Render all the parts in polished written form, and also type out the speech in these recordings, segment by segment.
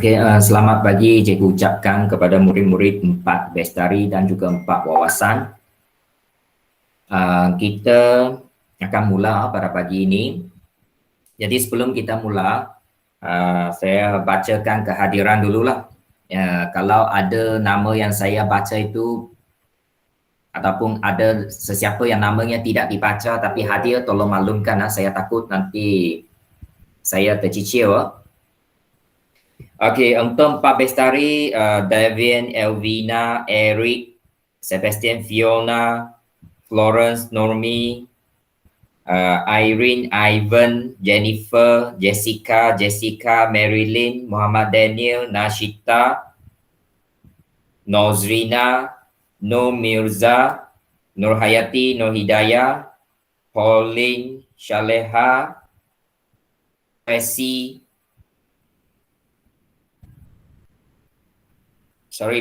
Okey, selamat pagi cikgu ucapkan kepada murid-murid 4 Bestari dan juga 4 Wawasan. Kita akan mula pada pagi ini. Jadi sebelum kita mula, saya bacakan kehadiran dululah. Kalau ada nama yang saya baca itu ataupun ada sesiapa yang namanya tidak dibaca tapi hadir, tolong maklumkan. Saya takut nanti saya tercicir. Okey, untuk 4 Bestari, Davian, Elvina, Eric, Sebastian, Fiona, Florence, Normi, Irene, Ivan, Jennifer, Jessica, Marilyn, Muhammad Daniel, Nashita, Nozrina, Nur Mirza, Nur Hayati, Nur Hidayah, Pauline, Shaleha, Tracy,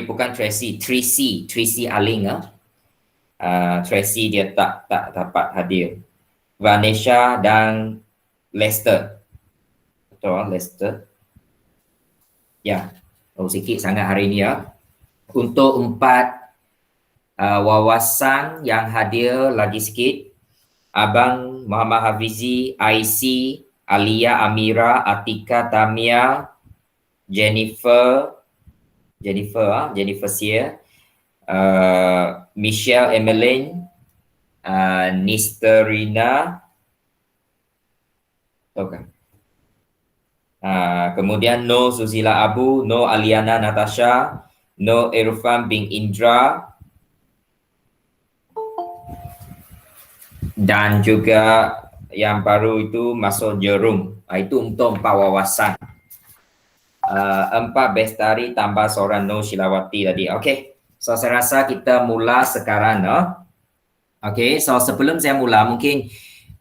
bukan Tracy Aling. Tracy dia tak dapat hadir. Vanessa dan Lester. Betul, Lester. Ya, sikit sangat hari ini ya. Untuk 4 wawasan yang hadir lagi sikit. Abang Muhammad Hafizi, IC, Alia, Amira, Atika, Tamia, Jennifer Sia, Michelle, Emeline, Nisterina, kemudian No Suzila Abu, No Aliana Natasha, No Irfan bin Indra, dan juga yang baru itu masuk Jerum. Itu untuk 4 wawasan. 4 Bestari tambah seorang No Shilawati tadi. Okey, so saya rasa kita mula sekarang. Okey, so sebelum saya mula mungkin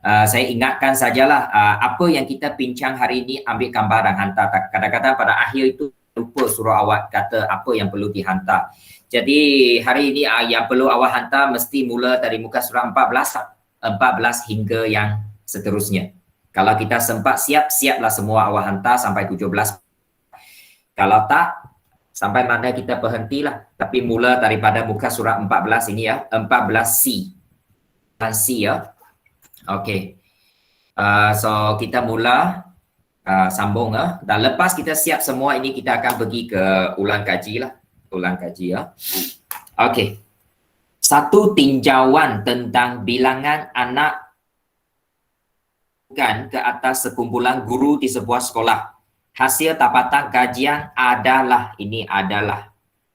saya ingatkan sajalah apa yang kita bincang hari ini, ambil gambar dan hantar. Kadang-kadang pada akhir itu lupa suruh awak kata apa yang perlu dihantar. Jadi hari ini yang perlu awak hantar mesti mula dari muka surat 14 hingga yang seterusnya. Kalau kita sempat siaplah semua awak hantar sampai 17. Kalau tak, sampai mana kita berhentilah. Tapi mula daripada muka surat 14 ini ya, 14C. C ya. Okey. So kita mula sambung ya. Dan lepas kita siap semua ini, kita akan pergi ke ulang kaji lah. Ulang kaji ya. Okey. Satu tinjauan tentang bilangan anak ke atas sekumpulan guru di sebuah sekolah. Hasil dapatan kajian adalah, ini adalah,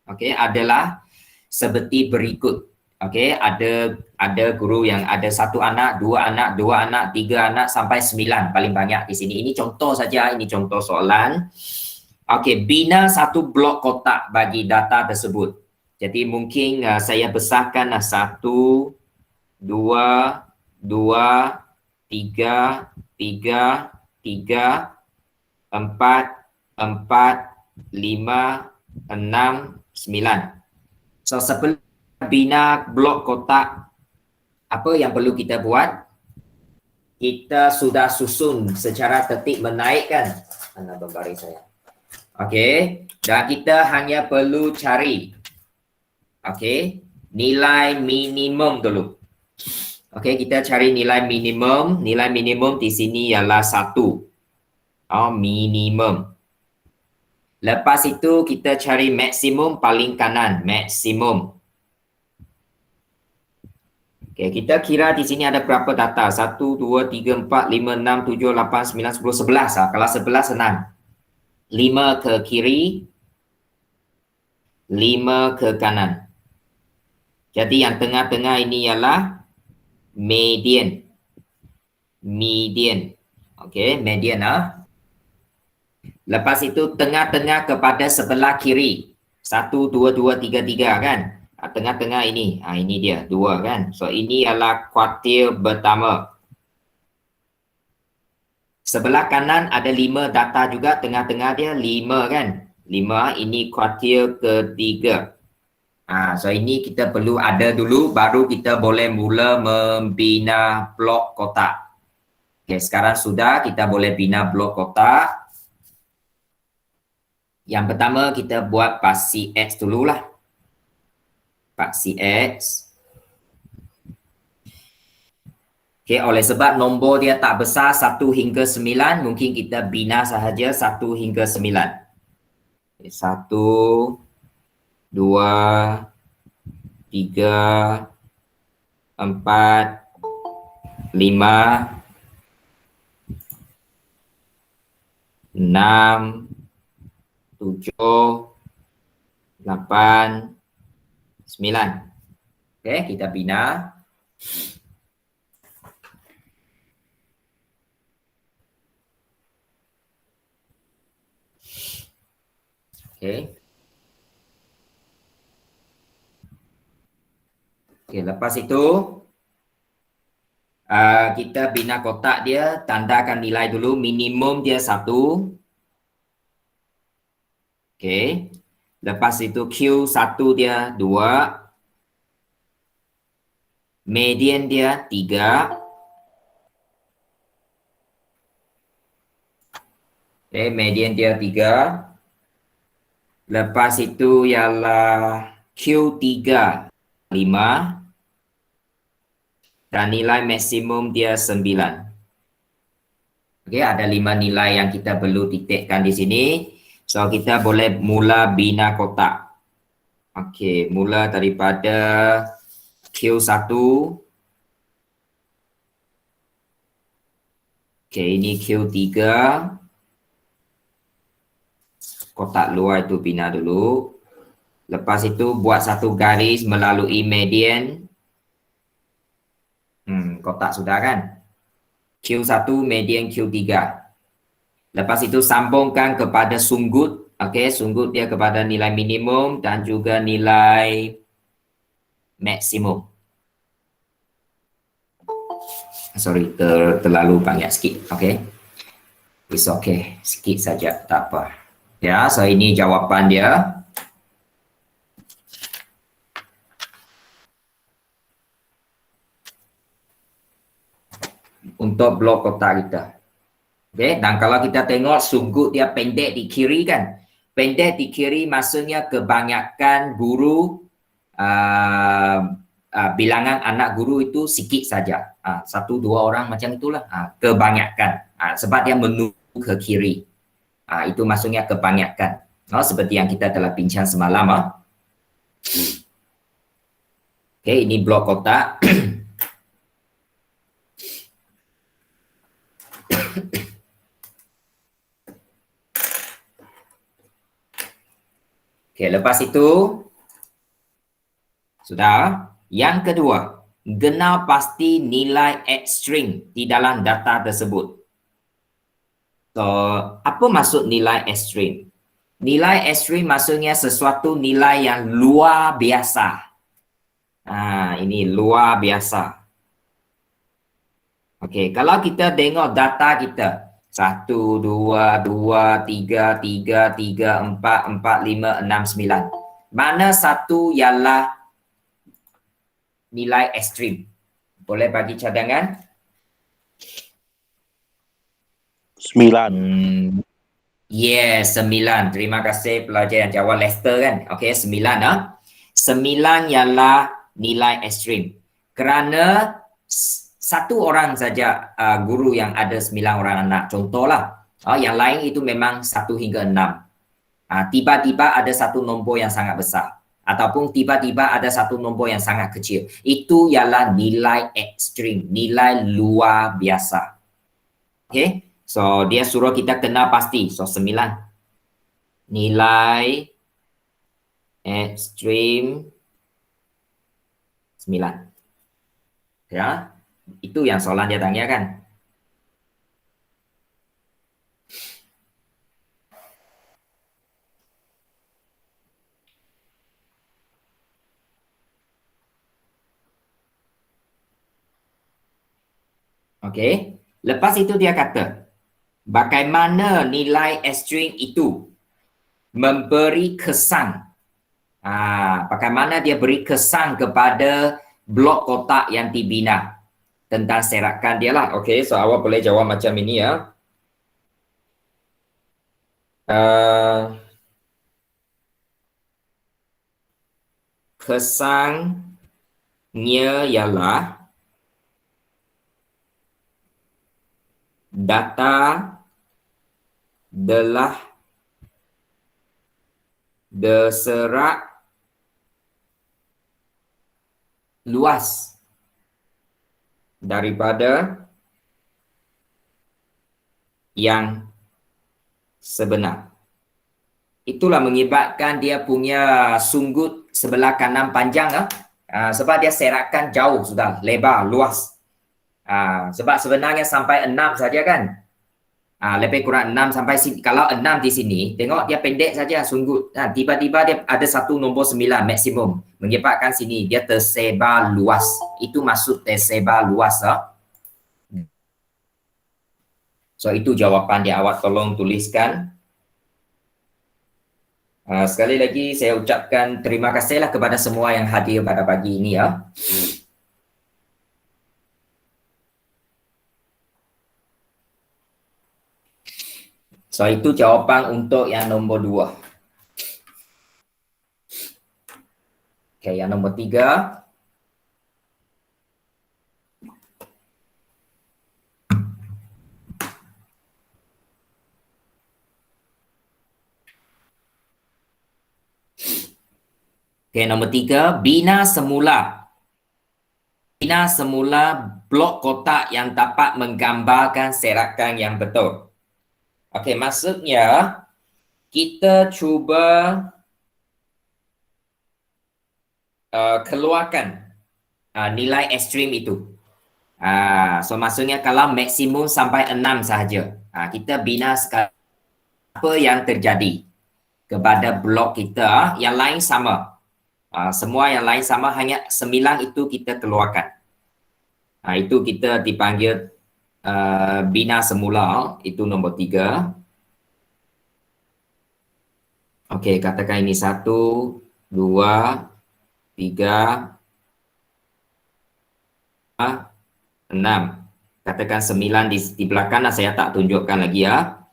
okey, adalah seperti berikut. Okey, ada ada guru yang ada 1 anak, 2 anak, 2 anak, 3 anak sampai 9 paling banyak di sini. Ini contoh saja, ini contoh soalan. Okey, bina satu blok kotak bagi data tersebut. Jadi mungkin saya besarkan 1, 2, 2, 3, 3, 3, 4, 4, 5, 6, 9. So sebelum bina blok kotak, apa yang perlu kita buat? Kita sudah susun secara tertib menaikkan. Mana berbaris saya? Okey, dan kita hanya perlu cari nilai minimum dulu. Okey, kita cari nilai minimum. Nilai minimum di sini ialah 1. Minimum. Lepas itu kita cari maksimum paling kanan, maksimum. Okey, kita kira di sini ada berapa data? 1, 2, 3, 4, 5, 6, 7, 8, 9, 10, 11. Kalau 11 senang. 5 ke kiri, 5 ke kanan. Jadi yang tengah-tengah ini ialah median. Median. Okey, median. Lepas itu tengah-tengah kepada sebelah kiri. 1, 2, 2, 3, 3 kan? Tengah-tengah ini. Ini dia, 2 kan? So ini adalah kuartil pertama. Sebelah kanan ada 5 data juga, tengah-tengah dia 5 kan? 5, ini kuartil ketiga. So ini kita perlu ada dulu, baru kita boleh mula membina blok kotak. Okay, sekarang sudah kita boleh bina blok kotak. Yang pertama kita buat paksi X dululah. Paksi X. Okay, oleh sebab nombor dia tak besar 1 hingga 9, mungkin kita bina sahaja 1 hingga 9. 1, 2, 3, 4, 5, 6, 7, 8, 9. Okey, kita bina. Okey. Okey, lepas itu kita bina kotak dia, tandakan nilai dulu, minimum dia 1. Okey. Lepas itu Q1 dia 2. Median dia 3. Okey, median dia 3. Lepas itu ialah Q3 5. Dan nilai maksimum dia 9. Okey, ada 5 nilai yang kita perlu titikkan di sini. So, kita boleh mula bina kotak. Okey, mula daripada Q1. Okey, ini Q3. Kotak luar itu bina dulu. Lepas itu buat satu garis melalui median. Kotak sudah kan? Q1 median Q3. Lepas itu sambungkan kepada sunggut. Okey, sunggut dia kepada nilai minimum dan juga nilai maksimum. Sorry, terlalu banyak sikit. Okey. It's okay. Sikit saja, tak apa. Ya, so ini jawapan dia. Untuk blok kotak kita. Okay, dan kalau kita tengok sunggut dia pendek di kiri kan. Pendek di kiri maksudnya kebanyakan guru, bilangan anak guru itu sikit saja. 1-2 orang macam itulah. Kebanyakan. Sebab dia menuju ke kiri. Itu maksudnya kebanyakan. Seperti yang kita telah bincang semalam. Okay, ini blok kotak. Okay, lepas itu sudah. Yang kedua, kenal pasti nilai ekstrim di dalam data tersebut. So, apa maksud nilai ekstrim? Nilai ekstrim maksudnya sesuatu nilai yang luar biasa. Ini luar biasa. Okey, kalau kita tengok data kita 1, 2, 2, 3, 3, 3, 4, 4, 5, 6, 9. Mana satu ialah nilai ekstrim? Boleh bagi cadangan? 9. Yes, 9. Terima kasih pelajar yang jawab Lester kan. Okey, 9 ah. 9 ialah nilai ekstrim. Kerana satu orang saja guru yang ada 9 orang anak. Contohlah. Yang lain itu memang 1 hingga 6. Tiba-tiba ada satu nombor yang sangat besar. Ataupun tiba-tiba ada satu nombor yang sangat kecil. Itu ialah nilai ekstrim. Nilai luar biasa. Okey. So, dia suruh kita kenal pasti. So, 9. Nilai ekstrim 9. Ya, itu yang soalan dia tanya kan. Okey. Lepas itu dia kata, bagaimana nilai ekstrim itu memberi kesan. Bagaimana dia beri kesan kepada blok kotak yang dibina tentang serakan dia lah. Okey, so awak boleh jawab macam ini ya. Kesannya ialah data telah terserak luas daripada yang sebenar. Itulah mengibatkan dia punya sunggut sebelah kanan panjang sebab dia serakan jauh sudah, lebar, luas. Sebab sebenarnya sampai 6 saja kan. Lebih kurang 6 sampai sini. Kalau 6 di sini, tengok dia pendek saja sunggut. Tiba-tiba dia ada satu nombor 9 maksimum. Menyebabkan sini dia tersebar luas. Itu maksud tersebar luas. So itu jawapan dia, awak tolong tuliskan. Sekali lagi saya ucapkan terima kasihlah kepada semua yang hadir pada pagi ini ya. So itu jawapan untuk yang nombor 2. Okey, yang nombor 3. Okey, nombor 3, bina semula. Bina semula blok kotak yang dapat menggambarkan serakan yang betul. Okey, maksudnya kita cuba keluarkan nilai ekstrim itu. So maksudnya kalau maksimum sampai 6 sahaja. Kita bina apa yang terjadi kepada blok kita, yang lain sama. Semua yang lain sama, hanya 9 itu kita keluarkan. Itu kita dipanggil bina semula, itu nombor 3. Okey, katakan ini 1, 2, 3, 6. Katakan 9 di belakang, saya tak tunjukkan lagi ya.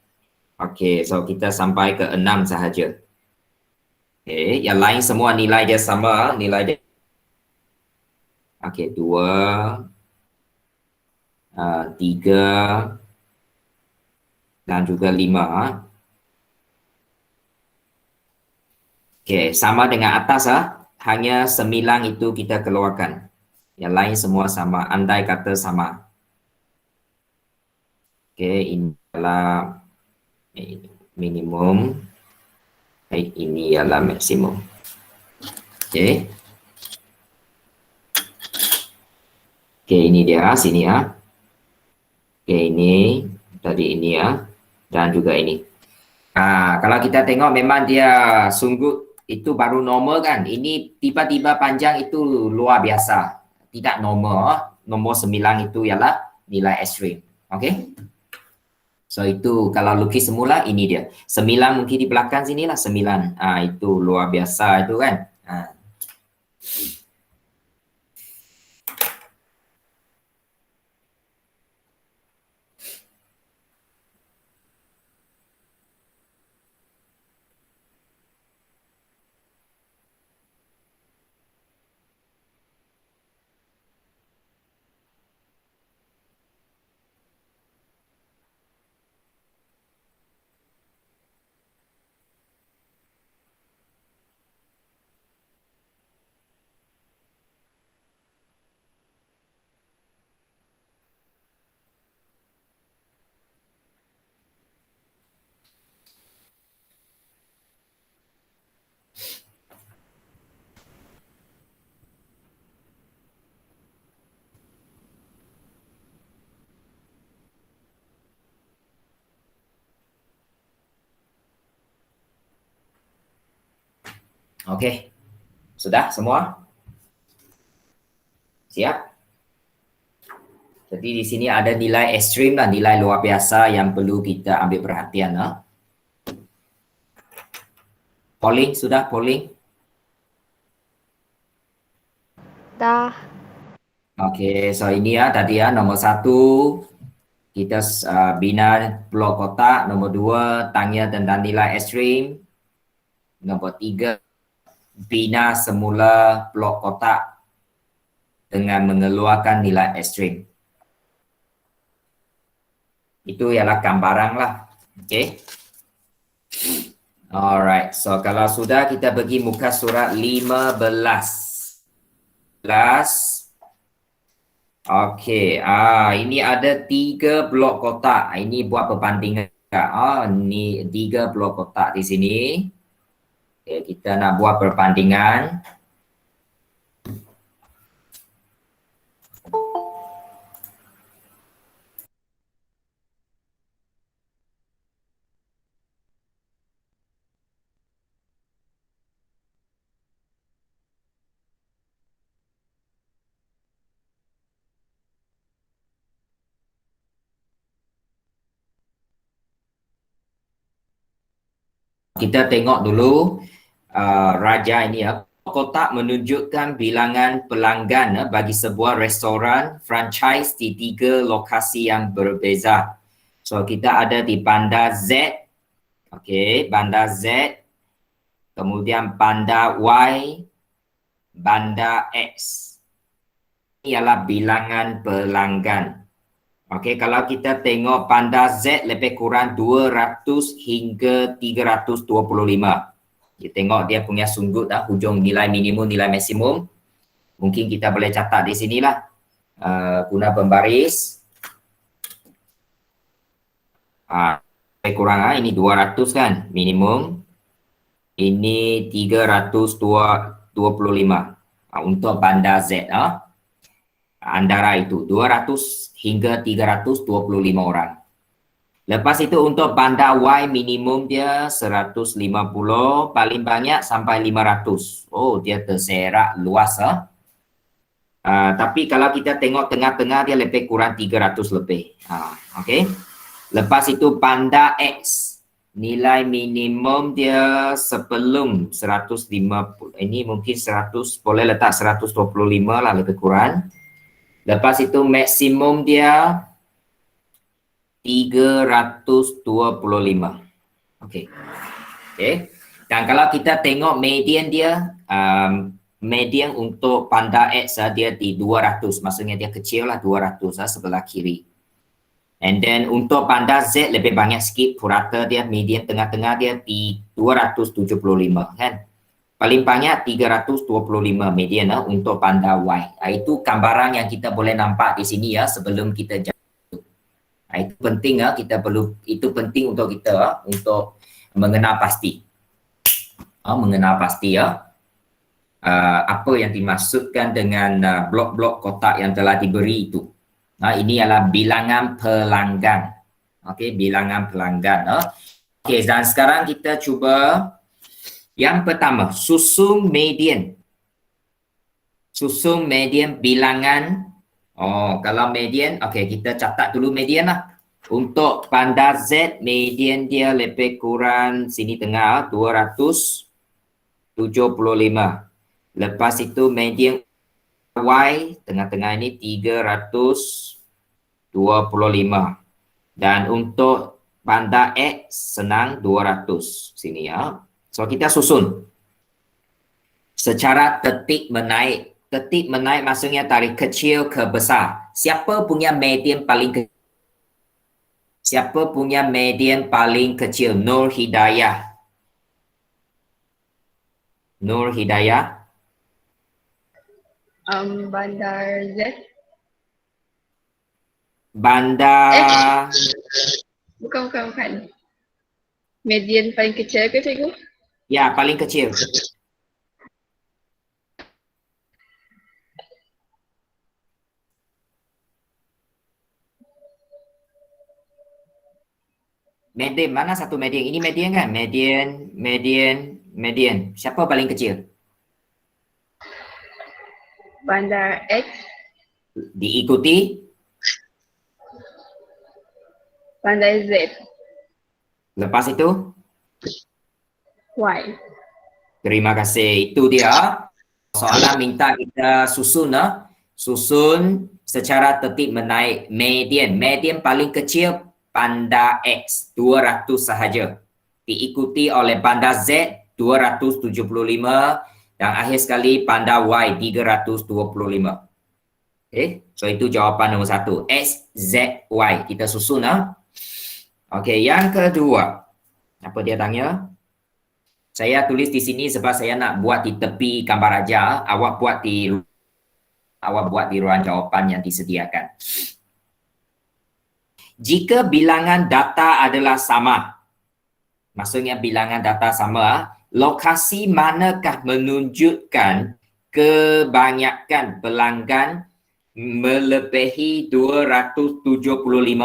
Okey, so kita sampai ke 6 sahaja. Okey, yang lain semua nilai dia sama, nilai dia. Okey, 2, 3 dan juga 5. Okey, sama dengan atas hanya 9 itu kita keluarkan. Yang lain semua sama, andai kata sama. Okey, ini adalah minimum. Ini adalah maksimum. Okey. Oke, ini dia sini ya. Oke, ini tadi ini ya, dan juga ini. Kalau kita tengok memang dia sungguh itu baru normal kan. Ini tiba-tiba panjang itu luar biasa. Tidak normal. Nomor 9 itu ialah nilai ekstrim. Oke. So itu kalau lukis semula ini dia. 9 mungkin di belakang sinilah 9. Itu luar biasa itu kan. Oke. Sudah semua? Siap? Jadi di sini ada nilai ekstrim dan nilai luar biasa yang perlu kita ambil perhatian. Polling sudah polling? Dah. Oke, so ini ya tadi ya nomor 1 kita bina blok kotak, nomor 2 tanya tentang nilai ekstrim, nomor 3 bina semula blok kotak dengan mengeluarkan nilai ekstrim. Itu ialah gambaran lah. Oke. Alright, so kalau sudah kita pergi muka surat 15. Okey, ini ada 3 blok kotak. Ini buat perbandingan. Ini 3 blok kotak di sini. Okay, kita nak buat perbandingan. Kita tengok dulu raja ini ya. Kotak menunjukkan bilangan pelanggan bagi sebuah restoran franchise di 3 lokasi yang berbeza. So kita ada di bandar Z. Okey, bandar Z. Kemudian bandar Y, bandar X. Ini ialah bilangan pelanggan. Okey, kalau kita tengok bandar Z lebih kurang 200 hingga 325. Kita tengok dia punya sudut hujung nilai minimum, nilai maksimum. Mungkin kita boleh catat di sinilah. Guna pembaris. Lebih kurang ini 200 kan minimum. Ini 325 untuk bandar Z. Antara itu 200 hingga 325 orang. Lepas itu untuk bandar Y minimum dia 150, paling banyak sampai 500. Oh, dia terserak luas. Tapi kalau kita tengok tengah-tengah dia lebih kurang 300 lebih. Okey. Lepas itu bandar X, nilai minimum dia sebelum 150. Ini mungkin 100, boleh letak 125 lah lebih kurang. Lepas itu maksimum dia 325. Okey. Okey. Dan kalau kita tengok median dia, median untuk bandar X dia di 200. Maksudnya dia kecil lah 200 sebelah kiri. And then untuk bandar Z lebih banyak sikit, purata dia median tengah-tengah dia di 275 kan. Paling banyak 325 median untuk bandar Y. Itu gambaran yang kita boleh nampak di sini ya sebelum kita jatuh. Itu penting kita perlu, itu penting untuk kita untuk mengenal pasti. Mengenal pasti ya. apa yang dimaksudkan dengan blok-blok kotak yang telah diberi itu. Ini adalah bilangan pelanggan. Okey, bilangan pelanggan. Okey, dan sekarang kita cuba yang pertama, susun median. Susun median bilangan. Kalau median, okey, kita catat dulu median lah. Untuk panda Z, median dia lebih kurang sini tengah 275. Lepas itu median Y tengah-tengah ini 325. Dan untuk panda X senang 200 sini ya. So kita susun secara tertib menaik. Tertib menaik maksudnya dari kecil ke besar. Siapa punya median paling kecil? Siapa punya median paling kecil? Nur Hidayah. Nur Hidayah. Bandar Z. Bandar. Bukan. Median paling kecil ke cikgu? Ya, paling kecil. Median, mana satu median? Ini median kan? Median. Siapa paling kecil? Bandar X. Diikuti Bandar Z. lepas itu? Y. Terima kasih. Itu dia. Soalan minta kita susun. Susun secara tertib menaik median. Median paling kecil panda X 200 sahaja. Diikuti oleh panda Z 275 dan akhir sekali panda Y 325. Okay, so itu jawapan nombor 1. X, Z, Y. Kita susun. Okay, yang kedua. Apa dia tanya? Saya tulis di sini sebab saya nak buat di tepi gambar aja. Awak buat di ruang jawapan yang disediakan. Jika bilangan data adalah sama, maksudnya bilangan data sama, lokasi manakah menunjukkan kebanyakan pelanggan melebihi 275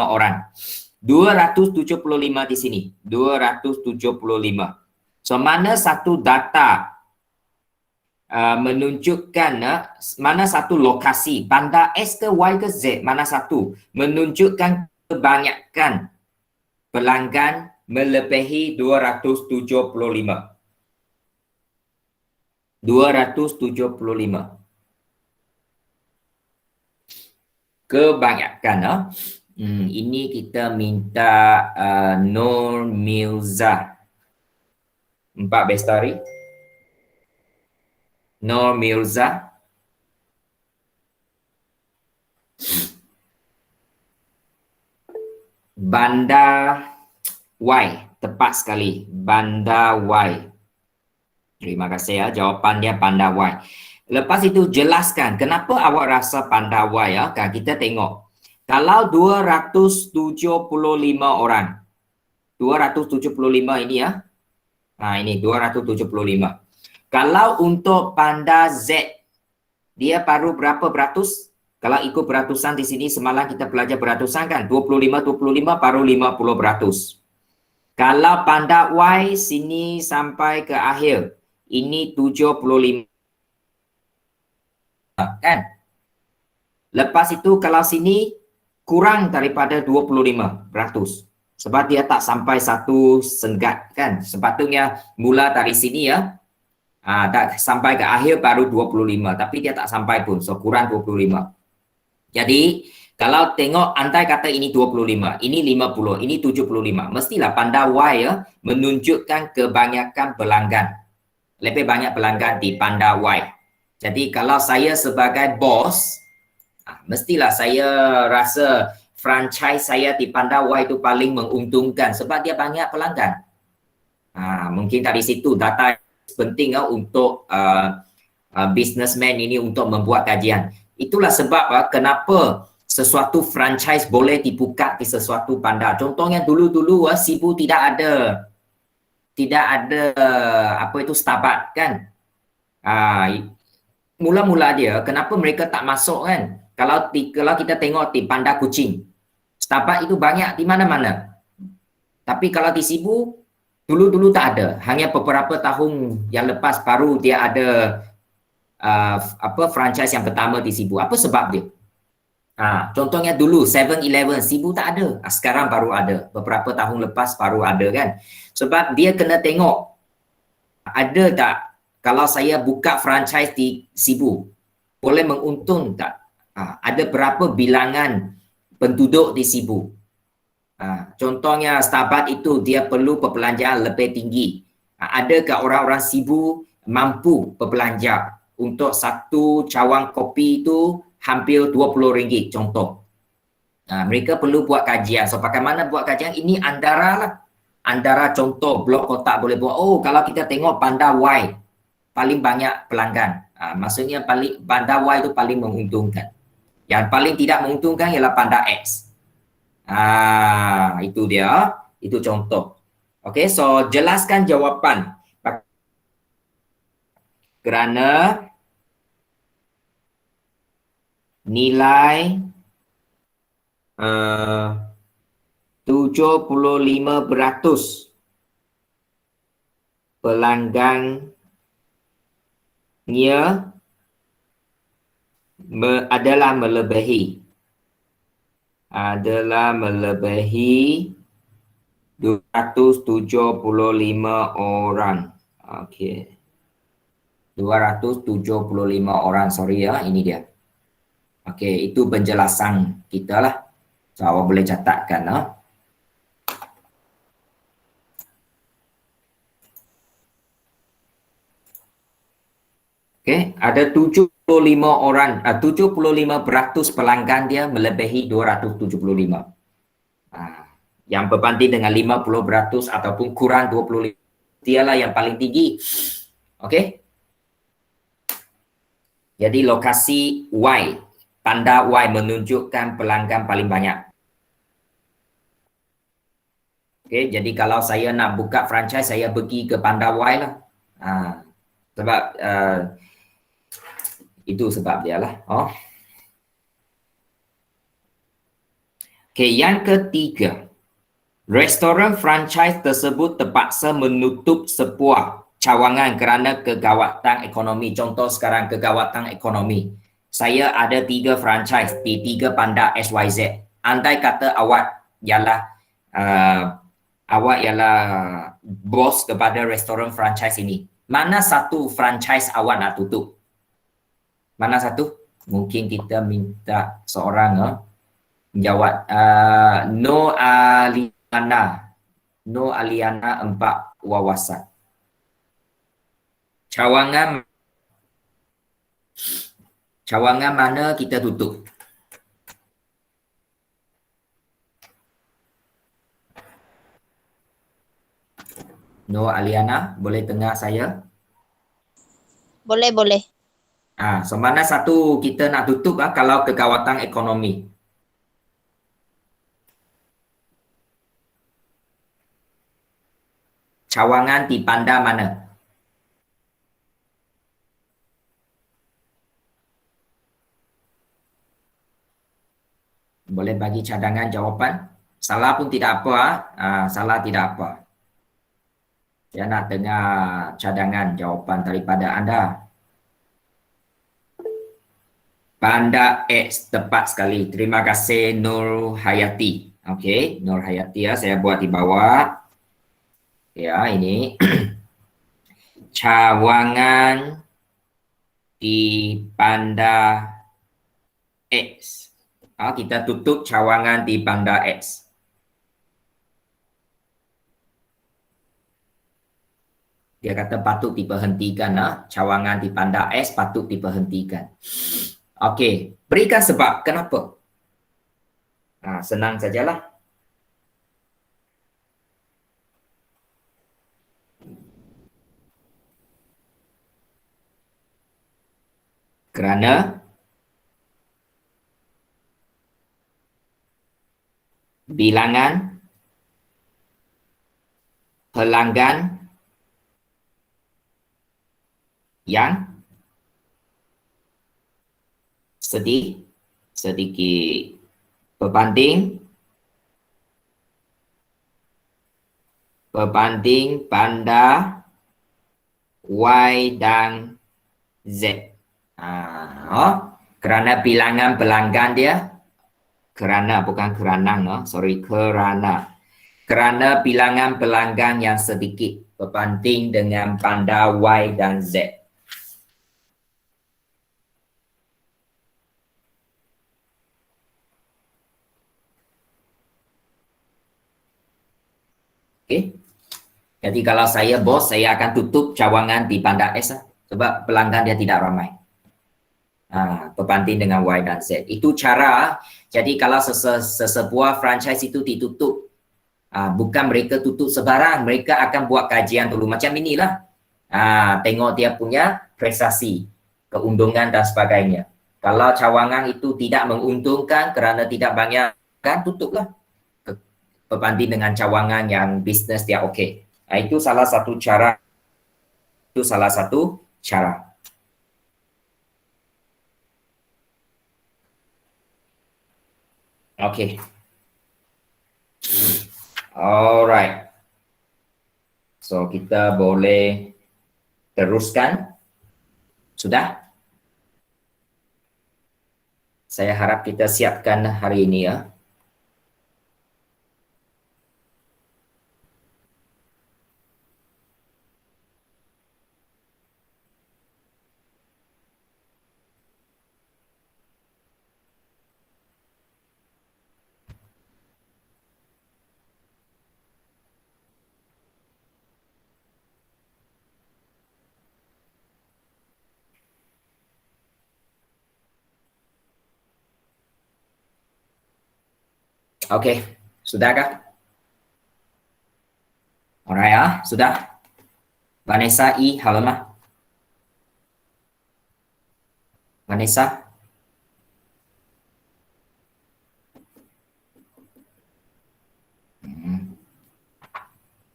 orang? 275 di sini. 275. So, mana satu data menunjukkan mana satu lokasi, panda X ke Y ke Z, mana satu menunjukkan kebanyakan pelanggan melebihi 275. 275. Kebanyakan. Ini kita minta Nur Milza. 4 Bestari. Nur Milza. Bandar Y. Tepat sekali. Bandar Y. Terima kasih ya. Jawapannya Bandar Y. Lepas itu jelaskan kenapa awak rasa Bandar Y ya. Kan kita tengok. Kalau 275 orang. 275 ini ya. Ini 275. Kalau untuk panda Z, dia baru berapa beratus? Kalau ikut beratusan di sini semalam kita belajar beratusan kan? 25 baru 50 beratus. Kalau panda Y sini sampai ke akhir, ini 75. Kan? Lepas itu kalau sini kurang daripada 25 beratus. Sebab dia tak sampai satu senggat kan. Sepatutnya mula dari sini ya. Tak sampai ke akhir baru 25. Tapi dia tak sampai pun. So kurang 25. Jadi kalau tengok andai kata ini 25. Ini 50. Ini 75. Mestilah panda Y ya menunjukkan kebanyakan pelanggan. Lebih banyak pelanggan di panda Y. Jadi kalau saya sebagai bos, mestilah saya rasa franchise saya di panda Y itu paling menguntungkan sebab dia banyak pelanggan. Mungkin dari situ data penting untuk businessman ini untuk membuat kajian. Itulah sebab kenapa sesuatu franchise boleh dibuka di sesuatu panda. Contohnya dulu-dulu Sibu tidak ada apa itu Starbucks kan. Mula-mula dia, kenapa mereka tak masuk kan? Kalau kita tengok di Panda Kuching, Starbucks itu banyak di mana-mana. Tapi kalau di Cebu, dulu-dulu tak ada. Hanya beberapa tahun yang lepas baru dia ada franchise yang pertama di Cebu. Apa sebab dia? Contohnya dulu 7-Eleven Cebu tak ada. Sekarang baru ada. Beberapa tahun lepas baru ada kan. Sebab dia kena tengok ada tak kalau saya buka franchise di Cebu boleh menguntung tak? Ada berapa bilangan penduduk di Cebu? Contohnya Starbucks itu dia perlu perbelanjaan lebih tinggi. Adakah orang-orang Cebu mampu berbelanja untuk satu cawang kopi itu hampir RM20 contoh. Mereka perlu buat kajian. So bagaimana buat kajian? Ini antara contoh blok kotak boleh buat. Oh, kalau kita tengok Panda Y paling banyak pelanggan. Maksudnya Panda Y itu paling menguntungkan. Yang paling tidak menguntungkan ialah Panda X. Itu dia. Itu contoh. Okey, so jelaskan jawapan. Kerana nilai 75% pelanggannya adalah melebihi 275 orang. Okey. 275 orang, sorry ya, ini dia. Okey, itu penjelasan kita lah. So, awak boleh catatkan lah. Okey, ada 75 orang, 75% pelanggan dia melebihi 275. Yang berbanding dengan 50% ataupun kurang 25, dialah yang paling tinggi. Okey. Jadi lokasi Y, tanda Y menunjukkan pelanggan paling banyak. Okey, jadi kalau saya nak buka franchise, saya pergi ke Panda Y lah. Sebab itu sebab dia lah. Okey, yang ketiga. Restoran franchise tersebut terpaksa menutup sebuah cawangan kerana kegawatan ekonomi. Contoh sekarang kegawatan ekonomi. Saya ada 3 franchise di 3 Panda XYZ. Andai kata awak ialah bos kepada restoran franchise ini. Mana satu franchise awak nak tutup? Mana satu? Mungkin kita minta seorang menjawab. No Aliana 4 wawasan. Cawangan mana kita tutup? No Aliana, boleh dengar saya? Boleh. So mana satu kita nak tutup kalau kegawatan ekonomi? Cawangan di Panda mana? Boleh bagi cadangan jawapan? Salah pun tidak apa. Salah tidak apa. Saya nak dengar cadangan jawapan daripada anda. Panda X, tepat sekali. Terima kasih Nur Hayati. Okey, Nur Hayati ya, saya buat di bawah. Ya, ini cawangan di Panda X. Kita tutup cawangan di Panda X. Dia kata patut diberhentikan. Cawangan di Panda X patut diberhentikan. Okey, berikan sebab. Kenapa? Senang sajalah. Kerana bilangan pelanggan yang sedikit berbanding pada Y dan Z. Kerana bilangan pelanggan dia, kerana bukan kerana, kerana bilangan pelanggan yang sedikit berbanding dengan pada Y dan Z. Okay. Jadi kalau saya bos, saya akan tutup cawangan di banda S lah. Sebab pelanggan dia tidak ramai. Berbanding dengan Y dan Z. Itu cara. Jadi kalau sesebuah franchise itu ditutup, bukan mereka tutup sebarang. Mereka akan buat kajian dulu. Macam inilah. Tengok dia punya prestasi, keuntungan dan sebagainya. Kalau cawangan itu tidak menguntungkan kerana tidak banyak, kan tutuplah. Berbanding dengan cawangan yang bisnes dia okey. Itu salah satu cara. Okay. Alright. So kita boleh teruskan. Sudah? Saya harap kita siapkan hari ini ya. Okey, sudahkah? Alright ya, sudah. Vanessa E, halo mah. Vanessa.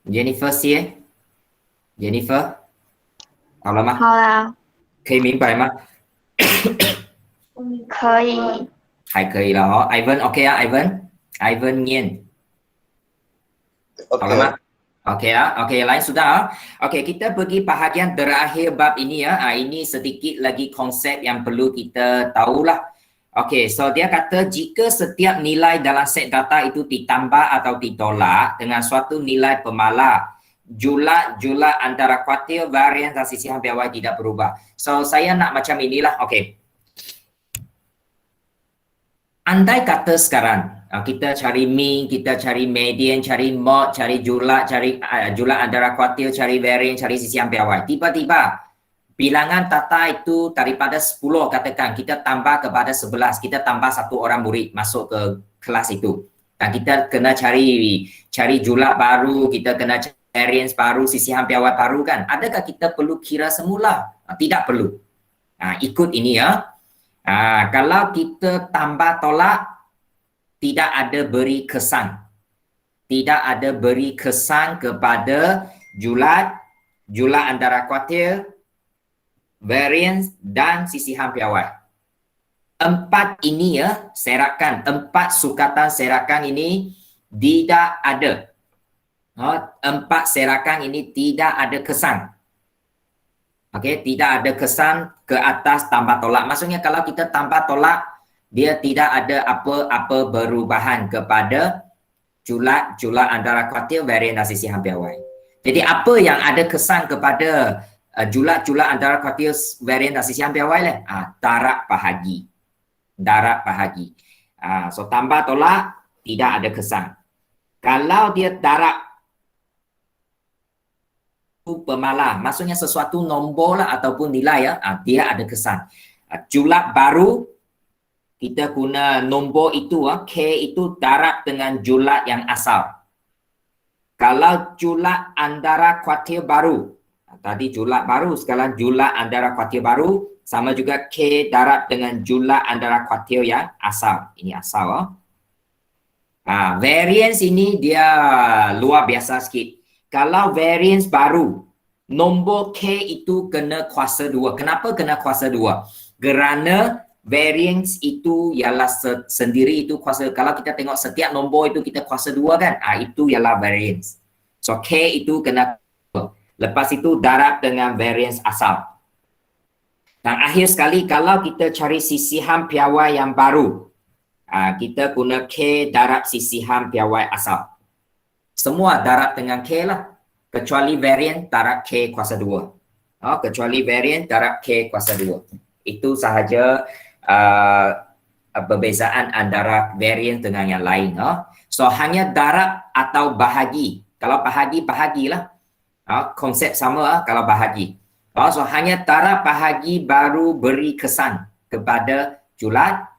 Jennifer C， Jennifer， 好了吗？好啦，可以明白吗？可以。还可以了哦。Ivan OK 啊，Ivan Nien， 好了吗？OK ya, OK lain sudah. OK kita pergi bahagian terakhir bab ini ya. Ini sedikit lagi konsep yang perlu kita tahulah. OK, so dia kata jika setiap nilai dalam set data itu ditambah atau ditolak dengan suatu nilai pemalas, jumlah antara kuartil, varian dan sisihan piawai tidak berubah. So saya nak macam inilah. OK. Andai kata sekarang kita cari mean, kita cari median, cari mode, cari jumlah antara kuartil, cari varian, cari sisihan piawai. Tiba-tiba bilangan data itu daripada 10 katakan kita tambah kepada 11, kita tambah satu orang murid masuk ke kelas itu. Dan kita kena cari jumlah baru, kita kena cari variance baru, sisihan piawai baru kan. Adakah kita perlu kira semula? Tidak perlu. Ikut ini ya. Kalau kita tambah tolak, tidak ada beri kesan. Tidak ada beri kesan kepada jumlah antara kuartil, variance dan sisihan piawai. Empat ini ya, serakan, empat sukatan serakan ini tidak ada. Empat serakan ini tidak ada kesan. Okey, tidak ada kesan ke atas tambah tolak. Maksudnya kalau kita tambah tolak, dia tidak ada apa-apa perubahan kepada jumlah antara kuartil, varian dan sisihan piawai. Jadi apa yang ada kesan kepada jumlah antara kuartil, varian dan sisihan piawai lah? Darab bahagi. So tambah tolak tidak ada kesan. Kalau dia darab pemalas, maksudnya sesuatu nombor lah ataupun nilai ya, dia ada kesan. Jumlah baru kita guna nombor itu, K itu darab dengan jumlah yang asal. Kalau jumlah antara kuartil baru, tadi jumlah baru, sekarang jumlah antara kuartil baru, sama juga K darab dengan jumlah antara kuartil yang asal. Ini asal. Variance ini dia luar biasa sikit. Kalau variance baru, nombor K itu kena kuasa 2. Kenapa kena kuasa 2? Kerana variance itu ialah sendiri itu kuasa, kalau kita tengok setiap nombor itu kita kuasa 2 kan, itu ialah variance. So K itu kena 2. Lepas itu darab dengan variance asal. Dan akhir sekali kalau kita cari sisihan piawai yang baru, kita guna K darab sisihan piawai asal. Semua darab dengan K lah, kecuali variant darab K kuasa 2. Kecuali variant darab K kuasa 2. Itu sahaja perbezaan antara variant dengan yang lain. So hanya darab atau bahagi. Kalau bahagi, bahagilah. Konsep sama kalau bahagi. So hanya darab bahagi baru beri kesan kepada julat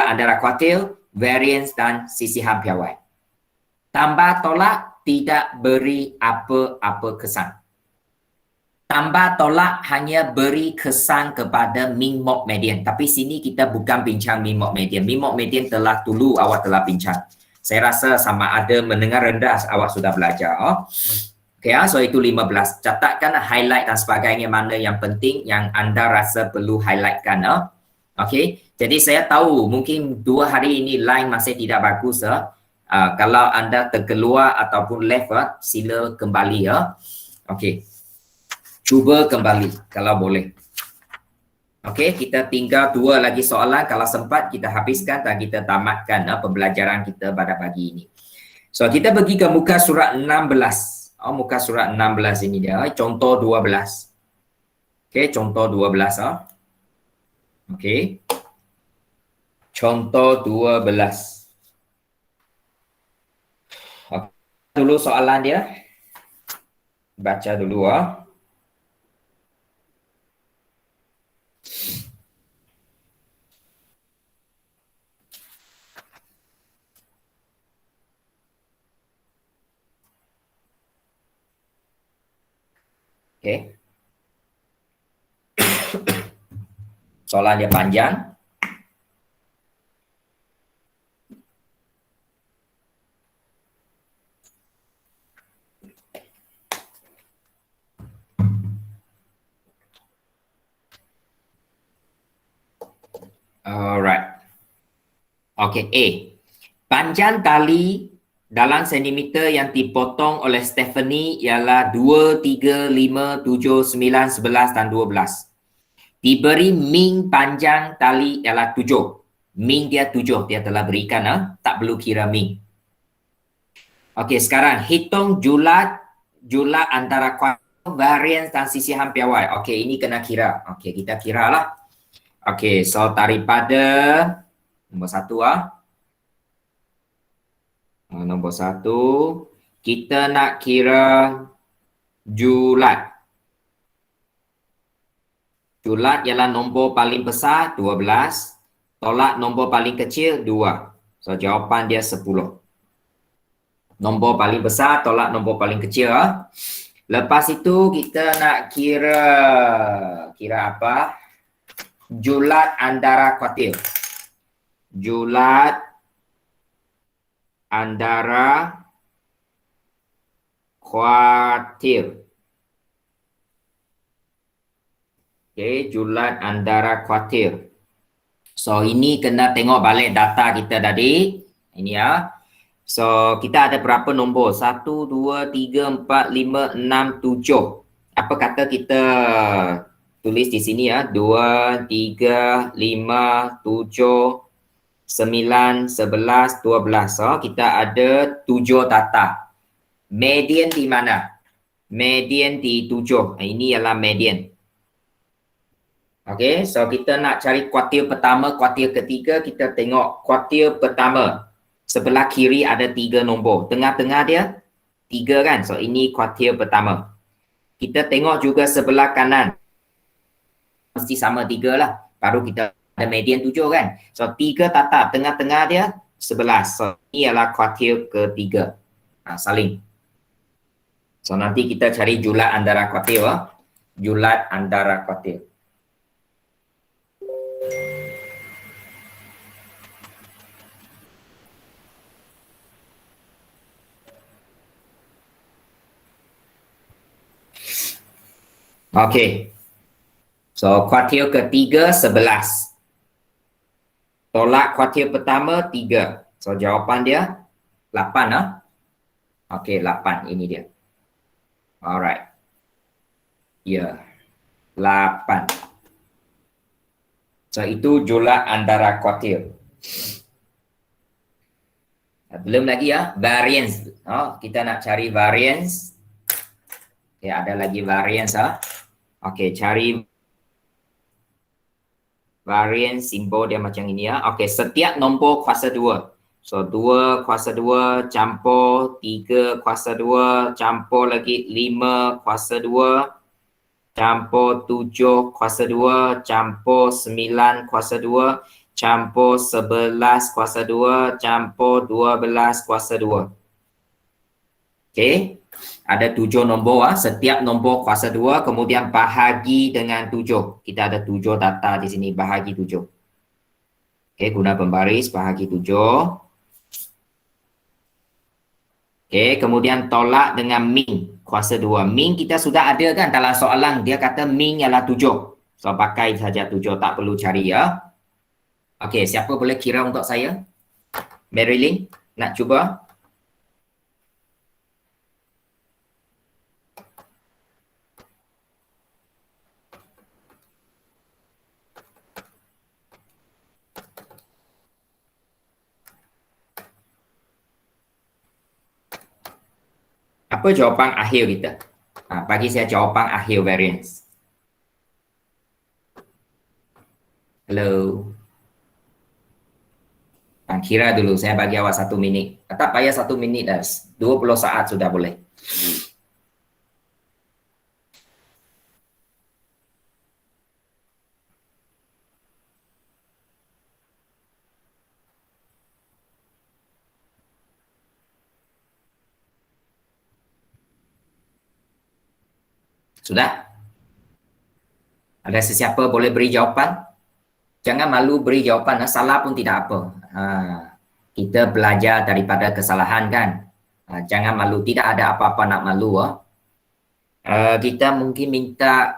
antara kuartil, variance dan sisihan piawai. Tambah tolak tidak beri apa-apa kesan. Tambah tolak hanya beri kesan kepada min mod median. Tapi sini kita bukan bincang min mod median. Min mod median telah dulu awak telah bincang. Saya rasa sama ada mendengar rendah awak sudah belajar. Okay, so itu 15. Catatkan highlight dan sebagainya mana yang penting yang anda rasa perlu highlightkan. Okay, jadi saya tahu mungkin 2 hari ini line masih tidak bagus. Kalau anda terkeluar ataupun left, sila kembali. Okay. Cuba kembali kalau boleh. Okey, kita tinggal 2 lagi soalan. Kalau sempat kita habiskan dan kita tamatkan pembelajaran kita pada pagi ini. So, kita pergi ke muka surat 16. Muka surat 16 ini dia. Contoh 12. Okey, contoh 12. Okey. Contoh 12. Okay. Dulu soalan dia. Baca dulu. Okey. Soalan dia panjang. Alright. Okey, A. Panjang tali dalam sentimeter yang dipotong oleh Stephanie ialah 2, 3, 5, 7, 9, 11 dan 12. Diberi min panjang tali ialah 7. Min dia 7, dia telah berikan. Tak perlu kira min. Okey, sekarang hitung julat antara kuartil, variance dan sisihan piawai. Okey, ini kena kira. Okey, kita kira lah. Okey, so daripada nombor 1 nombor 1 kita nak kira julat. Julat ialah nombor paling besar 12, tolak nombor paling kecil 2. So jawapan dia 10. Nombor paling besar tolak nombor paling kecil. Lepas itu kita nak kira apa? Julat antara kuartil. Julat antara kuartil. Okey, julat antara kuartil. So ini kena tengok balik data kita tadi. Ini ya. So kita ada berapa nombor? 1, 2, 3, 4, 5, 6, 7. Apa kata kita tulis di sini ya? 2, 3, 5, 7, 9, 11, 12. So kita ada 7 data. Median di mana? Median di 7. Ini ialah median. Okey, so kita nak cari kuartil pertama, kuartil ketiga, kita tengok kuartil pertama. Sebelah kiri ada 3 nombor. Tengah-tengah dia 3 kan? So ini kuartil pertama. Kita tengok juga sebelah kanan. Mesti sama 3 lah. Baru kita ada median 7 kan? So 3 tatap, tengah-tengah dia 11. So ini adalah kuartil ketiga. Saling. So nanti kita cari julat antara kuartil. Julat antara kuartil. Okey. So kuartil ketiga 11. Tolak kuartil pertama 3. So jawapan dia 8 ah. Okey, 8 ini dia. Alright. Ya. 8. So itu jumlah antara kuartil. Belum lagi ya, variance. Oh, kita nak cari variance. Okay, ada lagi variance ah. Okey, cari variance simbol dia macam ini ya. Okey, setiap nombor kuasa 2. So 2 kuasa 2 campur 3 kuasa 2 campur lagi 5 kuasa 2 campur 7 kuasa 2 campur 9 kuasa 2 campur 11 kuasa 2 campur 12 kuasa 2. Okey. Ada 7 nombor ah. Setiap nombor kuasa 2 kemudian bahagi dengan 7. Kita ada 7 data di sini, bahagi 7. Okey, guna pembaris bahagi 7. Okey, kemudian tolak dengan min kuasa 2. Min kita sudah ada kan dalam soalan, dia kata min ialah 7. So pakai saja 7, tak perlu cari ya. Okey, siapa boleh kira untuk saya? Marilyn, nak cuba? Apa jawapan akhir kita? Bagi saya jawapan akhir variance. Hello. Kira dulu, saya bagi awak 1 minit. Tak payah 1 minit dah. 20 saat sudah boleh. Sudah? Ada sesiapa boleh beri jawapan? Jangan malu beri jawapan, salah pun tidak apa. Kita belajar daripada kesalahan kan. Jangan malu, tidak ada apa-apa nak malu. Kita mungkin minta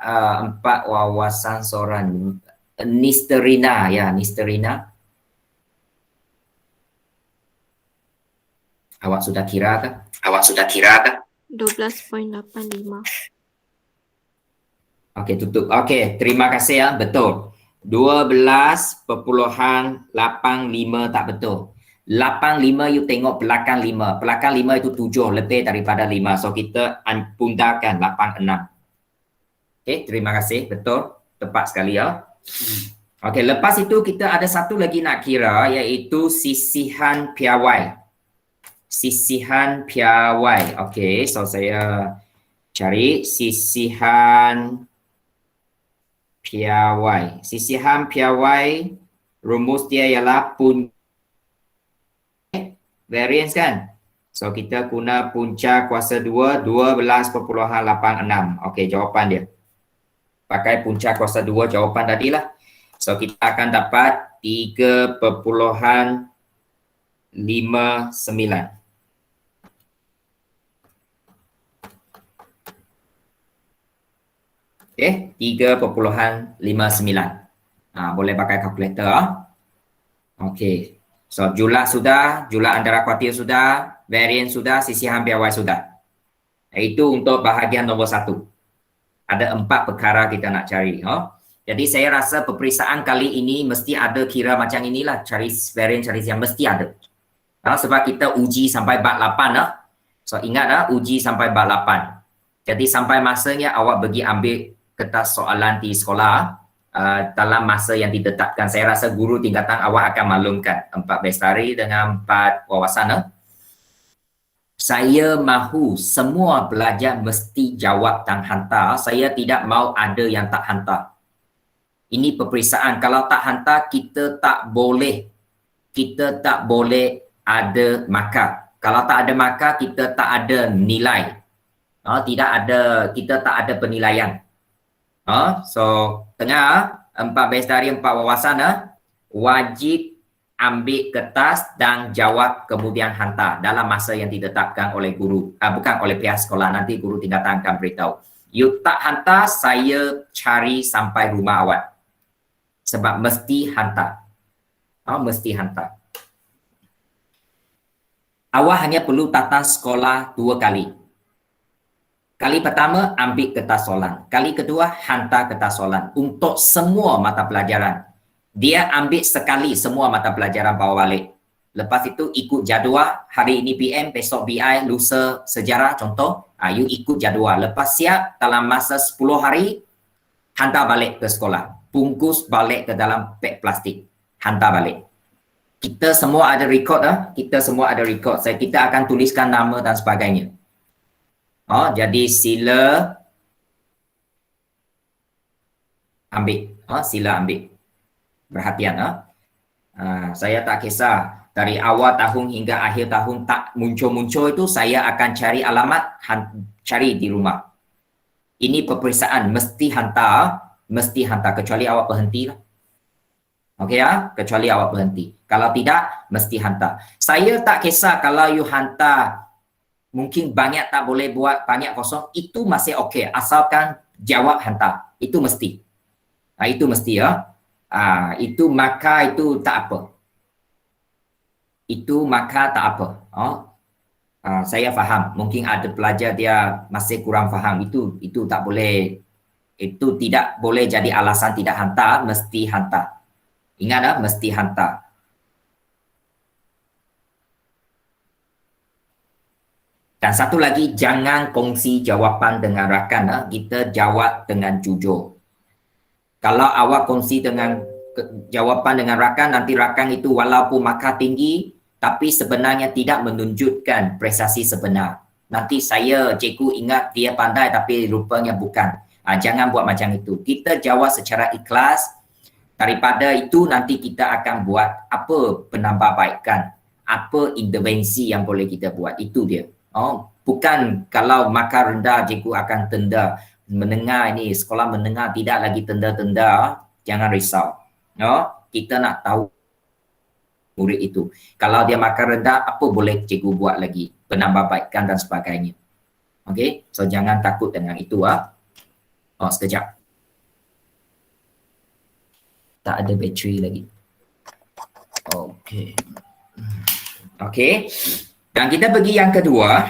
4 wawasan soalan. Nisterina ya, Nisterina. Awak sudah kira ke? 12.85. Okey, tutup. Okey, terima kasih ya. Betul. 12.85 tak betul. 85 you tengok belakang 5. Belakang 5 itu 7, lebih daripada 5. So kita pundakan 86. Okey, terima kasih. Betul. Tepat sekali ya. Okey, lepas itu kita ada satu lagi nak kira, iaitu sisihan piawai. Sisihan piawai. Okey, so saya cari sisihan piawai. Sisihan piawai, rumus dia ialah variance kan? So kita guna punca kuasa 2, 12.86. Okey, jawapan dia. Pakai punca kuasa 2 jawapan tadilah. So kita akan dapat 3.59. Okey, 3.59. Boleh pakai kalkulator. Okey. So jumlah sudah, jumlah antara kuartil sudah, variance sudah, sisihan piawai sudah. Itu untuk bahagian nombor 1. Ada 4 perkara kita nak cari. Jadi saya rasa peperiksaan kali ini mesti ada kira macam inilah, cari variance, cari yang mesti ada. Sebab kita uji sampai bab 8. So ingat uji sampai bab 8. Jadi sampai masanya awak pergi ambil kertas soalan di sekolah dalam masa yang ditetapkan. Saya rasa guru tingkatan awak akan maklumkan 4 bestari dengan 4 wawasan. Saya mahu semua pelajar mesti jawab dan hantar. Saya tidak mahu ada yang tak hantar. Ini peperiksaan. Kalau tak hantar, kita tak boleh ada markah. Kalau tak ada markah, kita tak ada nilai. Kita tak ada penilaian. So tengah 4 bestari 4 wawasan wajib ambil kertas dan jawab kemudian hantar dalam masa yang ditetapkan oleh guru, bukan oleh pihak sekolah. Nanti guru tingkatan akan beritahu. You tak hantar, saya cari sampai rumah awak. Sebab mesti hantar. Mesti hantar. Awak hanya perlu datang sekolah 2 kali. Kali pertama ambil kertas soalan. Kali kedua hantar kertas soalan untuk semua mata pelajaran. Dia ambil sekali semua mata pelajaran bawa balik. Lepas itu ikut jadual, hari ini PM, besok BI, lusa sejarah contoh. You ikut jadual. Lepas siap dalam masa 10 hari, hantar balik ke sekolah. Bungkus balik ke dalam beg plastik. Hantar balik. Kita semua ada rekod. Kita semua ada rekod. Kita akan tuliskan nama dan sebagainya. Jadi sila ambil. Sila ambil. Perhatian. Saya tak kisah. Dari awal tahun hingga akhir tahun tak muncul-muncul itu, saya akan cari alamat, cari di rumah. Ini peperiksaan mesti hantar. Kecuali awak berhenti lah. Okey kecuali awak berhenti. Kalau tidak, mesti hantar. Saya tak kisah kalau you hantar, mungkin banyak tak boleh buat, banyak kosong, itu masih okey. Asalkan jawab hantar. Itu mesti. Itu mesti itu maka itu tak apa. Itu maka tak apa. Saya faham. Mungkin ada pelajar dia masih kurang faham. Itu tak boleh. Itu tidak boleh jadi alasan tidak hantar. Mesti hantar. Ingat mesti hantar. Dan satu lagi, jangan kongsi jawapan dengan rakan. Kita jawab dengan jujur. Kalau awak kongsi dengan jawapan dengan rakan, nanti rakan itu walaupun markah tinggi, tapi sebenarnya tidak menunjukkan prestasi sebenar. Nanti saya, cikgu ingat dia pandai tapi rupanya bukan. Jangan buat macam itu. Kita jawab secara ikhlas. Daripada itu nanti kita akan buat apa penambahbaikan, apa intervensi yang boleh kita buat. Itu dia. Bukan kalau markah rendah cikgu akan tenda. Menengah ini, sekolah menengah tidak lagi tenda-tenda. Jangan risau. Kita nak tahu murid itu. Kalau dia markah rendah, apa boleh cikgu buat lagi? Penambahbaikan dan sebagainya. Okey, so jangan takut dengan itu. Sekejap. Tak ada bateri lagi. Okey. Dan kita pergi yang kedua.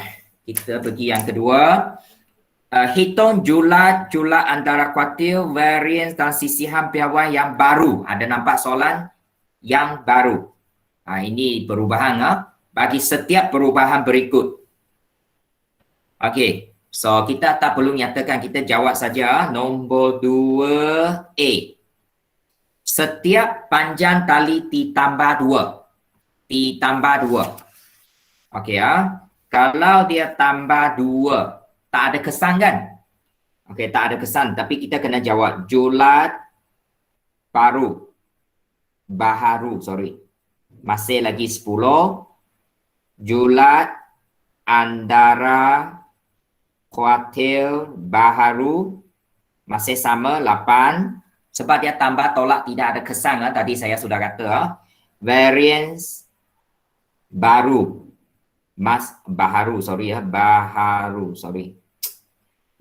Hitung jumlah antara kuartil, variance dan sisihan piawai yang baru. Ada nampak soalan yang baru. Ini perubahan bagi setiap perubahan berikut. Okey. So kita tak perlu nyatakan, kita jawab saja. Nombor 2A. Setiap panjang tali ditambah 2. Okey Kalau dia tambah 2, tak ada kesan kan? Okey, tak ada kesan. Tapi kita kena jawab. Julat baharu. Masih lagi 10. Julat antara kuartil baharu masih sama 8. Sebab dia tambah tolak tidak ada kesan. Tadi saya sudah kata. Variance baharu.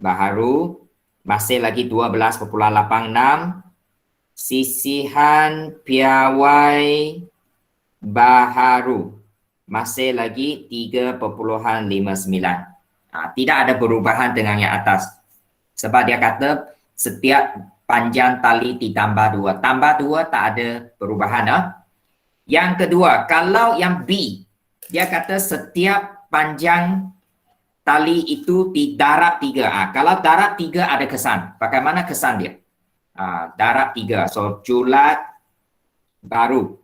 Baharu. Masih lagi 12,86. Sisihan piawai baharu. Masih lagi 3,59. Tidak ada perubahan dengan yang atas. Sebab dia kata setiap panjang tali ditambah 2. Tambah 2 tak ada perubahan. Yang kedua, kalau yang B, dia kata setiap panjang tali itu didarab 3. Kalau darab 3 ada kesan. Bagaimana kesan dia? Darab 3. So, julat baharu.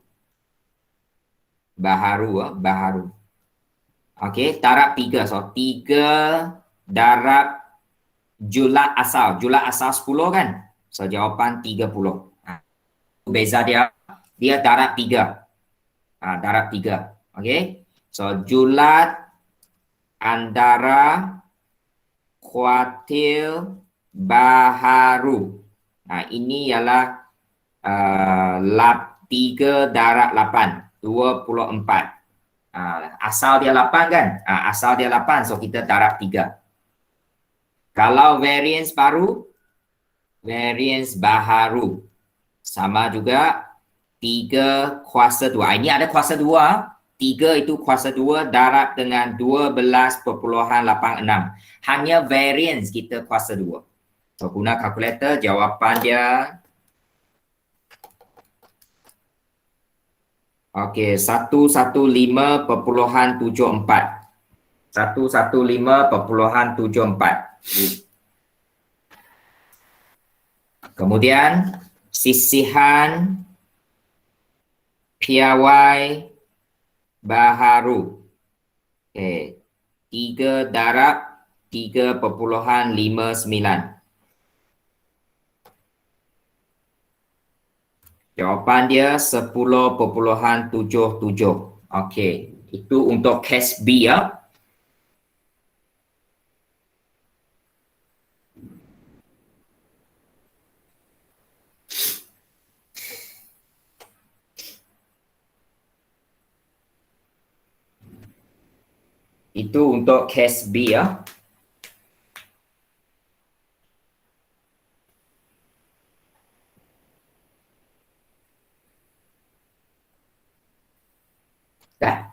Okey, darab 3. So, 3 darab julat asal. Julat asal 10 kan? So, jawapan 30. Beza dia darab 3. Darab 3. Okey. So, julat antara kuartil baharu. Ini ialah 3 darab 8. 24. Asal dia 8 kan? Asal dia 8. So, kita darab 3. Kalau variance baharu sama juga 3 kuasa 2. Ini ada kuasa 2. 3 itu kuasa 2 darab dengan 12.86. Hanya variance kita kuasa 2. So, guna kalkulator, jawapan dia. Okey, 115.74. 115.74. Kemudian, sisihan piawai baharu. Okey, 3 darab 3.59. Jawapan dia 10.77. Okey, itu untuk case B ya. Itu untuk case B ya. Dah.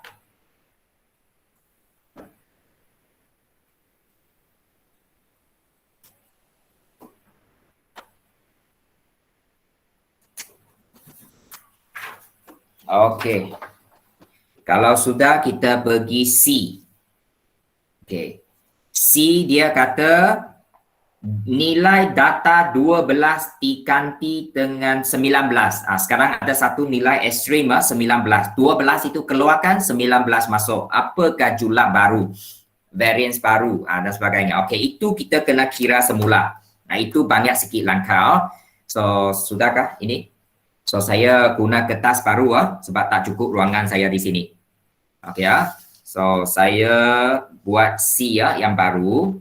Okey. Kalau sudah, kita pergi C. Okey. C dia kata nilai data 12 diganti dengan 19. Sekarang ada satu nilai ekstrim 19. 12 itu keluarkan, 19 masuk. Apakah jumlah baru? Variance baru dan sebagainya. Okey, itu kita kena kira semula. Nah, itu banyak sikit langkah. So, sudahkah ini? So, saya guna kertas baru sebab tak cukup ruangan saya di sini. Okey ya. So, saya buat C yang baru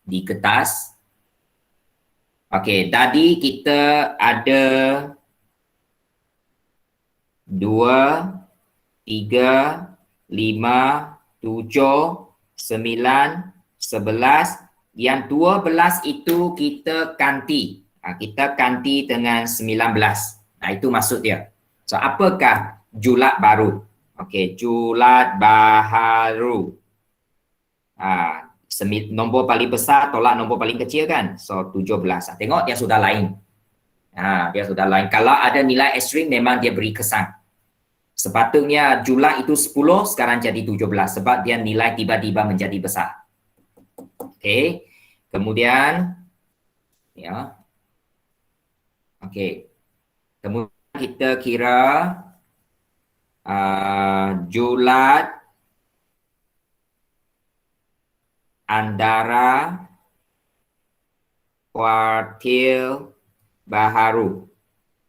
di kertas. Okey, tadi kita ada 2, 3, 5, 7, 9, 11. Yang 12 itu kita ganti. Kita ganti dengan 19. Itu maksud dia. So, apakah julat baru? Okey, julat baharu. Nombor paling besar tolak nombor paling kecil kan? So, 17. Tengok dia sudah lain. Dia sudah lain. Kalau ada nilai ekstrim memang dia beri kesan. Sepatutnya julat itu 10, sekarang jadi 17 sebab dia nilai tiba-tiba menjadi besar. Okey. Kemudian ya. Okey. Kemudian kita kira julat antara kuartil baharu.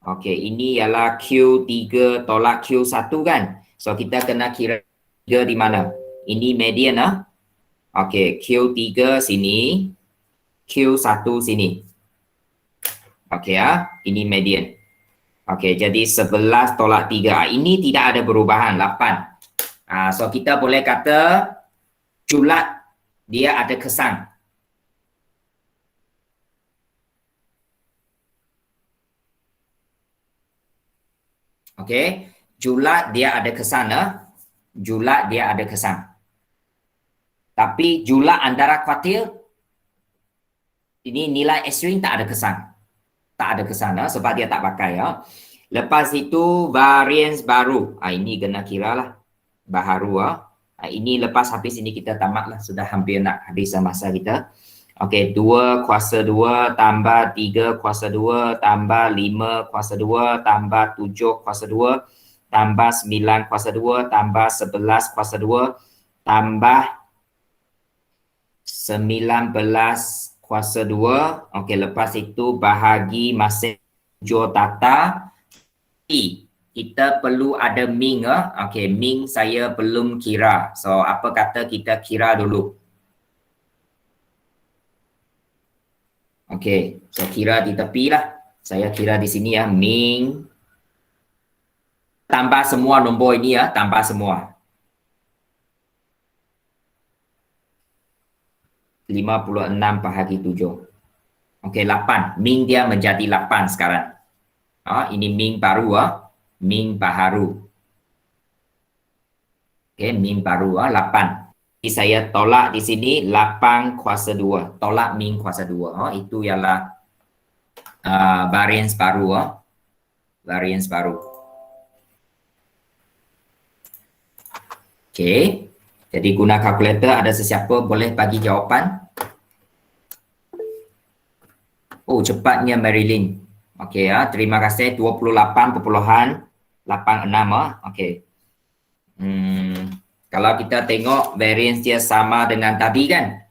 Okey, ini ialah Q3 tolak Q1 kan? So, kita kena kira 3 di mana? Ini median Okey, Q3 sini, Q1 sini. Okey ini median. Okey, jadi 11 tolak 3. Ini tidak ada perubahan, 8. So, kita boleh kata julat dia ada kesan. Okey, julat dia ada kesan julat dia ada kesan. Tapi julat antara kuartil ini nilai ekstrim tak ada kesan. Tak ada kesan sebab dia tak pakai Lepas itu variance baru. Ini kena kira lah. Baharu ini lepas habis ini kita tamat lah. Sudah hampir nak habis masa kita. Okey, 2 kuasa 2 tambah 3 kuasa 2 tambah 5 kuasa 2 tambah 7 kuasa 2 tambah 9 kuasa 2 tambah 11 kuasa 2 tambah 19 kuasa 2. Okey, lepas itu bahagi masing tata. Kita perlu ada Ming Okey, Ming saya belum kira. So, apa kata kita kira dulu. Okey, so kira di tepi lah. Saya kira di sini Ming. Tambah semua nombor ini tambah semua. 56 bahagi 7. Okey, 8. Ming dia menjadi 8 sekarang. Ini Ming baru Ming baharu. Okey, Ming baru 8. Jadi saya tolak di sini 8 kuasa 2. Tolak Ming kuasa 2. Itu ialah variance baru. Variance baru. Okey. Jadi guna kalkulator, ada sesiapa boleh bagi jawapan? Oh, cepatnya Marilyn. Okey terima kasih 28.86 Okey. Kalau kita tengok variance dia sama dengan tadi kan?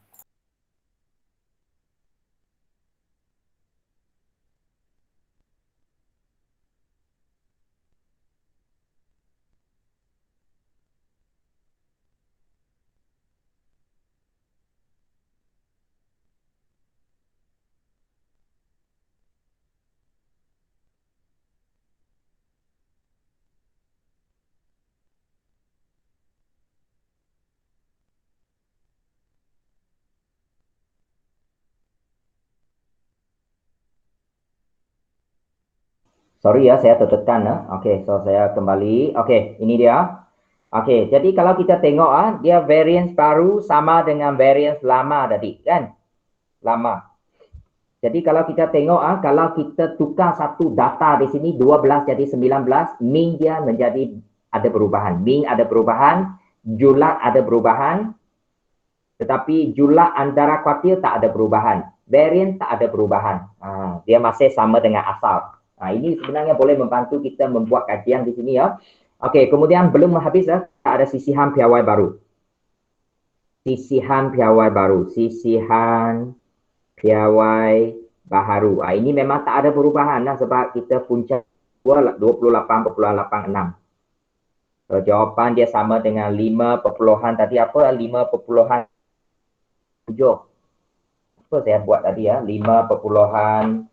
Sorry ya, saya tertekan. Okey, so saya kembali. Okey, ini dia. Okey, jadi kalau kita tengok dia variance baru sama dengan variance lama tadi, kan? Lama. Jadi kalau kita tengok kalau kita tukar satu data di sini 12 jadi 19, mean dia menjadi ada perubahan. Mean ada perubahan, julat ada perubahan, tetapi julat antara kuartil tak ada perubahan. Variance tak ada perubahan. Dia masih sama dengan asal. Ini sebenarnya boleh membantu kita membuat kajian di sini ya. Okey, kemudian belum habis ada sisihan piawai baru. Sisihan piawai baru. Sisihan piawai baharu. Ini memang tak ada perubahan sebab kita punca 28.86. So, jawapan dia sama dengan 5 perpuluhan tadi apa? 5.7. Apa saya buat tadi 5 perpuluhan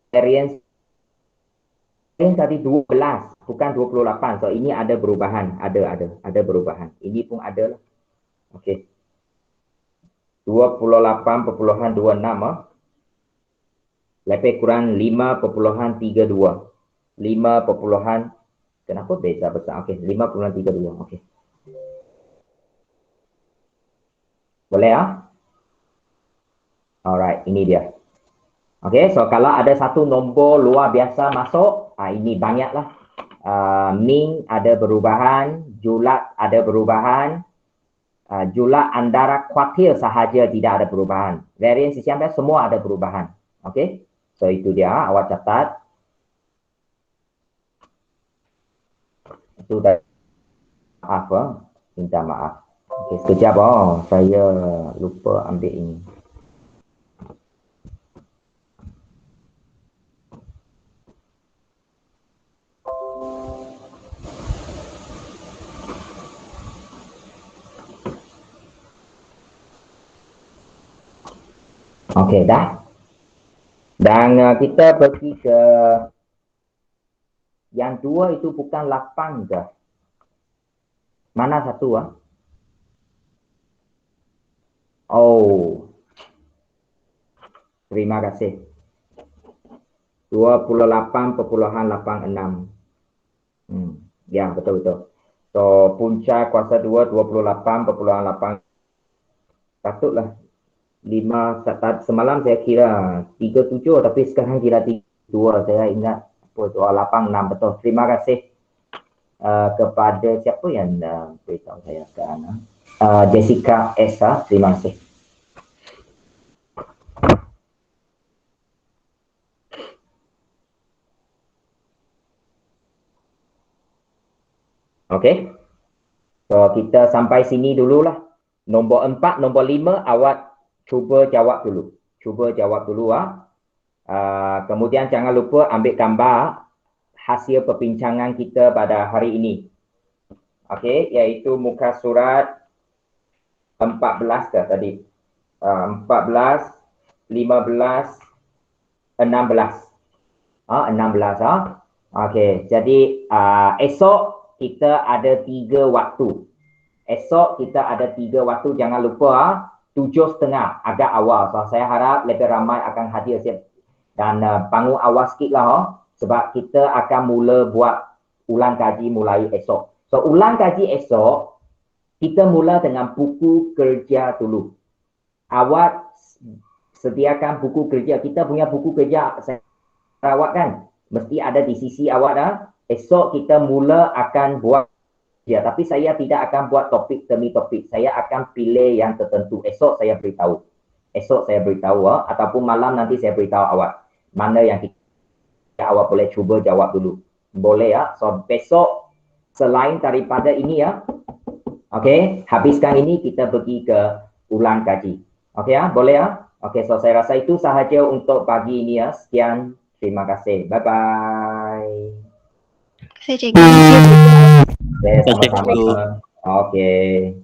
variance tadi 12 bukan 28. So ini ada perubahan, ada perubahan. Ini pun ada lah. Okey. 28.26 lebih kurang 5.32. 5. Kenapa beza besar? Okey, 5.32. Okey. Boleh Alright, ini dia. Okey, so kalau ada satu nombor luar biasa masuk, ini banyaklah. Mean ada perubahan, julat ada perubahan, julat antara kuartil sahaja tidak ada perubahan. Variance sisian semua ada perubahan. Okey, so itu dia, awak catat. Itu dah maaf minta maaf. Okey, sekejap saya lupa ambil ini. Okey, dah. Dan kita pergi ke yang 2 itu bukan 8 ke? Mana satu Oh. Terima kasih. 28.86. Ya, betul-betul. So, punca kuasa 2 28.8. Patutlah 5 semalam saya kira 37 tapi sekarang kira 32. Saya ingat 86 betul. Terima kasih kepada siapa yang beritahu saya sekarang. Jessica Esa, terima kasih. Okey. So kita sampai sini dululah. Nombor 4, nombor 5 awak cuba jawab dulu. Kemudian jangan lupa ambil gambar hasil perbincangan kita pada hari ini. Okey, iaitu muka surat 14 ke tadi? 14, 15, 16. 16 Okey, jadi esok kita ada 3 waktu. Esok kita ada 3 waktu, jangan lupa 7.30 agak awal. So, saya harap lebih ramai akan hadir dan bangun awal sikit lah sebab kita akan mula buat ulang kaji mulai esok. So, ulang kaji esok kita mula dengan buku kerja dulu. Awak sediakan buku kerja. Kita punya buku kerja awak kan mesti ada di sisi awak dah. Esok kita mula akan buat kerja, tapi saya tidak akan buat topik demi topik. Saya akan pilih yang tertentu. Esok saya beritahu. Ataupun malam nanti saya beritahu awak mana yang awak boleh cuba jawab dulu. Boleh ya. So besok selain daripada ini ya. Okey, habiskan ini kita pergi ke ulang kaji. Okey ya, boleh ya. Okey, so saya rasa itu sahaja untuk pagi ini ya. Sekian, terima kasih. Bye bye. Saya cikgu. Sama-sama. Okey.